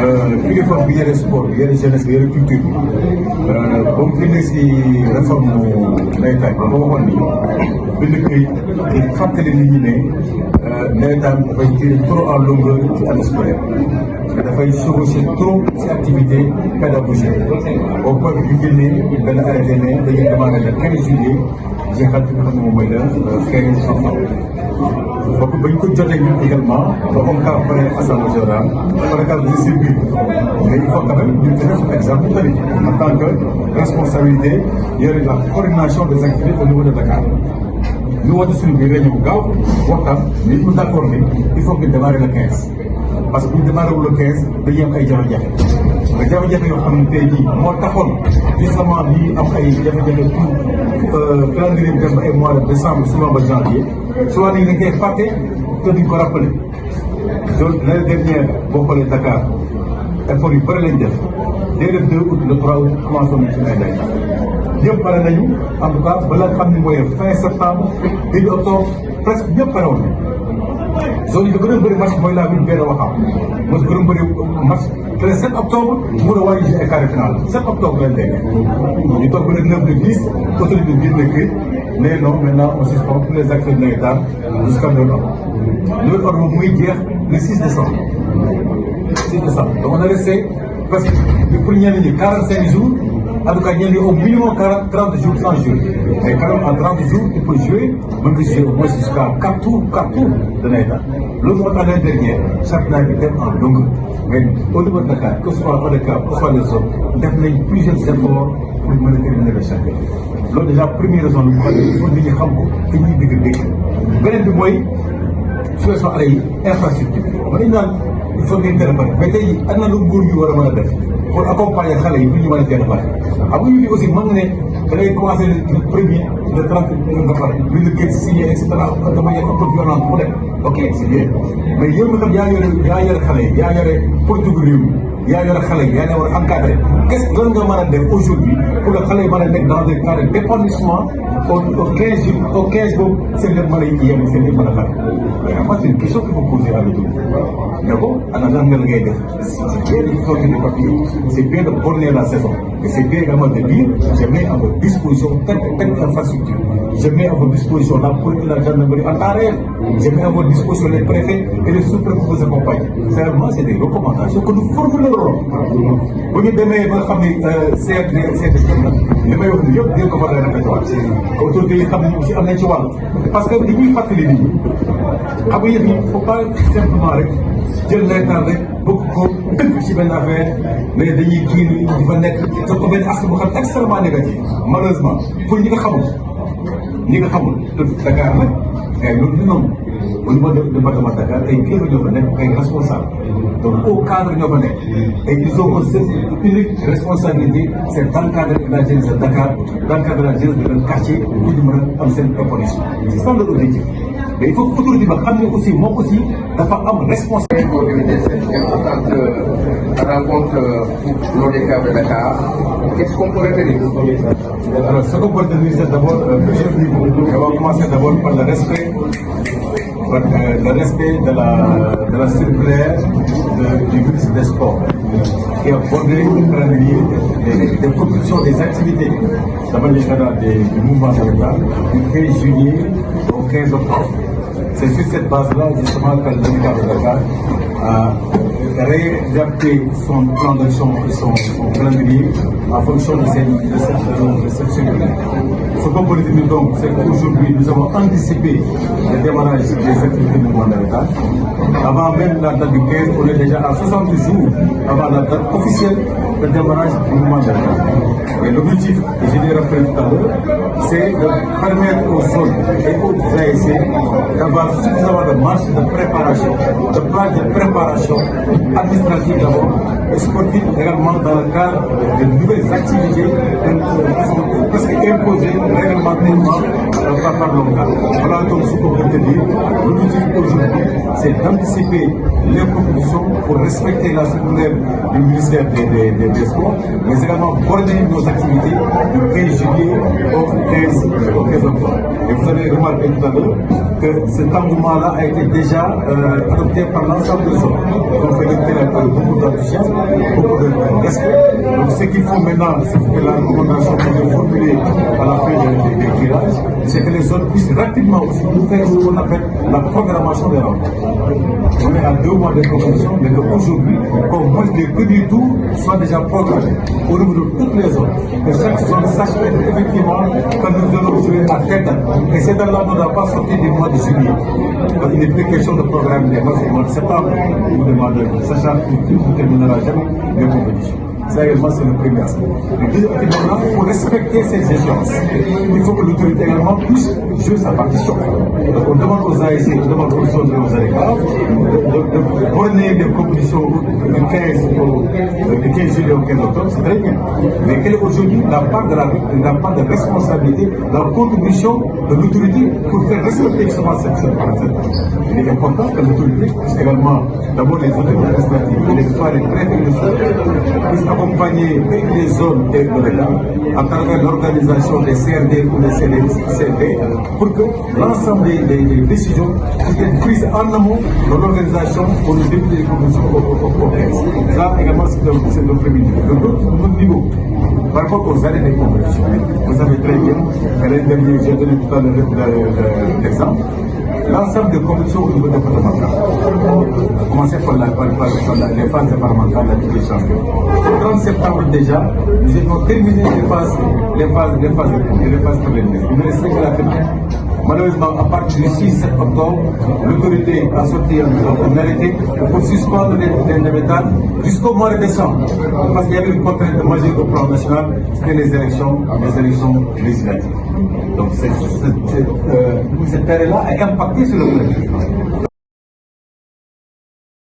kilifa bi yore sport bi yore jeunesse bi yore culture bi ba mu génnee si réforme nawetaan ba waxoon ni bind këy di fàttali nit ñi ne nawetaan dafay tirer trop en longueur ci année scolaire dafay chevaucher trop ci activité pédagogique au point que ñu génnee benn arrêté ne dañuy démarrer le 15 juillet jeexal fi nga xam ne moom mooy le 15 septembre. donc bañ ko jotee ñun également ba comme cas pare assemblée générale par le cas de servir mais il faut quand même ñu tenir son exemple tamit en tant que responsabilité yore la coordination des activités au niveau de Dakar. ñu woote suñu biir réunion bu gaaw waxtaan mais ñu d'accord ni il faut que démarrer le 15 parce que bu ñu démarrer wu le 15 dañuy am ay jafe-jafe mais jafe-jafe yoo xam ne tey jii moo taxoon justement ñi am ay jafe-jafe pour calendrier bi dem ba ay mois de décembre souvent ba janvier souvent dañ koy fàtte te duñ ko rappelé. donc l'année dernière boo xoolee Dakar effort yu bëri lañ def dès le 2 août le 3 août commencé nañ suñu ay day ñëpp pare nañu en tout cas ba la xam ne mooy fin septembre début octobre presque ñëpp pare woon zone yi da gën a bëri match mooy la ville benn waxam moo si gën a bëri match te le 7 octobre mun a wàññi ay quart de finale 7 octobre lañ teg ñu toog ba le 9 le 10 autorité bi biir kii mais non maintenant on suspend tous les acteurs de nawetaan jusqu'à nouvel ordre. Nouvel ordre boobu muy jeex le 6 décembre. 6 décembre donc on a resté parce que pour ñenn ñi 45 jours. En tout cas, il y a au minimum 30 jours sans jouer. Mais quand même, en 30 jours, il peut jouer, même si jouer au moins jusqu'à 4 tours de Naïta. L'autre année dernière, chaque année était en longueur. Mais au niveau de Dakar, que ce soit le cas, que ce soit les autres, il y a plusieurs efforts pour terminer le championnat. L'autre déjà, première raison, il faut dire que nous devons dire. Beneen bi mooy situation ay infrastructure. Il faut ngeen teel a pare mais tey am na lu nguur gi war a mën a def pour accompagner xale yi pour ñu mën a teel a pare xam nga ñu fi aussi mën nga ne da ngay commencé le premier le 30 nga pare lu ñu gën signé et cetera de manière un peu violente mu dem ok c'est bien mais yow mi xam yaa yore xale yi yaa yore politique réew mi yaa yore xale yi yaa leen war a encadré qu'est-ce que lan nga mën a def aujourd'hui pour que xale yi mën a nekk dans des cas de d'épanouissement au 15 jours au 15 boobu seen lépp mën a yem seen lépp mën a pare vraiment c'est une question qu'il faut poser à l'autorité mais bon ana lan nga la ngay def c'est bien de sortir des papiers c'est bien de borner la saison mais c'est bien également de dire je mets à votre disposition telle infrastructure je mets à votre disposition la police et la gendarmerie en temps réel je mets à votre disposition les préfets et les sous-préfets pour vous accompagner vraiment c'est des recommandations que nous formulerons bu ñu demee ba nga xam ne CRD li may wax ni yëpp dégg ko fa lay répété autorités yi xam ne aussi am nañ ci wàll parce que li ñuy fàttali nit ñi xam nga yëf yi faut pas simplement rek jël nawetaan rek bëgg ko dëgg ci benn affaire mais dañuy kii di fa nekk te ko benn aspect bu xam extrêmement négatif malheureusement pour ñi nga xamul te Dakar nag ay loolu du noonu au niveau de département de Dakar ay kilifa ñoo fa nekk ay responsable donc au cadre ñoo fa nekk et ils ont une unique responsabilité c'est d'encadrer la jeunesse de Dakar d'encadrer la jeunesse de leur quartier pour ñu mën a am seen épanouissement c'est ça l'objectif mais il faut que autorité ba xam ne aussi moom aussi dafa am responsabilité. Organiser cette importante rencontre pour l'ODCAV de Dakar. Qu'est-ce qu'on peut retenir? Alors, ce qu'on peut retenir, c'est d'abord plusieurs niveaux. On va commencer d'abord par le respect de la circulaire du ministre des Sports qui a bordé le calendrier des compétitions des activités d'abord du mouvement de l'État du 13 juillet au 15 octobre. C'est sur cette base-là justement que l'ODCAV de Dakar a réadapté son plan d'action et son calendrier en fonction de cette circulaire. Ce qu'on peut dire donc, c'est qu'aujourd'hui, nous avons anticipé le démarrage des activités du mouvement de l'État. Avant même la date du 15, on est déjà à 60 jours avant la date officielle de démarrage du mouvement de l'État. Et l'objectif, et je l'ai rappelé tout à l'heure, c'est de permettre aux zones et aux ASC d'avoir suffisamment de marge de préparation, de plan de préparation administrative d'abord, sportifs également dans le cadre de nouvelles activités qui sont presque imposées réglementairement par l'ONCAV. Voilà donc ce qu'on peut dire. L'objectif aujourd'hui, c'est d'anticiper les propositions pour respecter la circulaire du ministère des Sports, mais également coordonner nos activités du 15 juillet au 15 octobre. Et vous avez remarqué tout à l'heure que cet engouement-là a été déjà adopté par l'ensemble des zones. On fait le terrain avec beaucoup d'enthousiasme, beaucoup de respect. Donc ce qu'il faut maintenant, c'est que la recommandation que j'ai formulée à la fin des tirages, c'est que les zones puissent rapidement aussi nous faire ce qu'on appelle la programmation des rencontres. On est à 2 mois de compétition, mais qu'aujourd'hui, qu'au moins les petits tours soient déjà programmés au niveau de toutes les zones. Que chaque zone sache effectivement que nous allons jouer à telle date. Et cette date-là ne doit pas sortir du mois de juillet. Donc il n'est plus question de programme des matchs au mois de septembre ou de mois de sachant qu'il ne terminera jamais les compétitions. Ça également, c'est le premier aspect. Le deuxième élément, pour respecter ces échéances, il faut que l'autorité également puisse jouer sa partition. Donc, on demande aux ASC, on demande aux autres et aux ADECA de coordonner les compétitions du 15 juillet au 15 octobre, c'est très bien. Mais quelle est aujourd'hui la part de responsabilité, la contribution de l'autorité pour faire respecter justement cette parcelle? Il est important que l'autorité puisse également, d'abord les autorités administratives, et les préfets et les sous-préfets, accompagner toutes les zones de l'État à travers l'organisation des CRD ou des CRD pour que l'ensemble des décisions puissent être prises en amont de l'organisation pour le début des compétitions au 15. Ça également, c'est le premier niveau. L'autre niveau, par rapport aux années des compétitions, vous savez très bien, l'année dernière, j'ai donné tout à l'heure l'exemple. L'ensemble des compétitions au niveau départemental, à commencer par les phases départementales de la Ligue des Champions. Le 30 septembre déjà, nous avons terminé les phases préliminaires. Il ne restait que la finale. Malheureusement, à partir du 6-7 octobre, l'autorité a sorti un arrêté pour suspendre les métals jusqu'au mois de décembre. Parce qu'il y avait une contrainte majeure au plan national, c'était les élections législatives. Donc cette période-là a impacté sur le plan.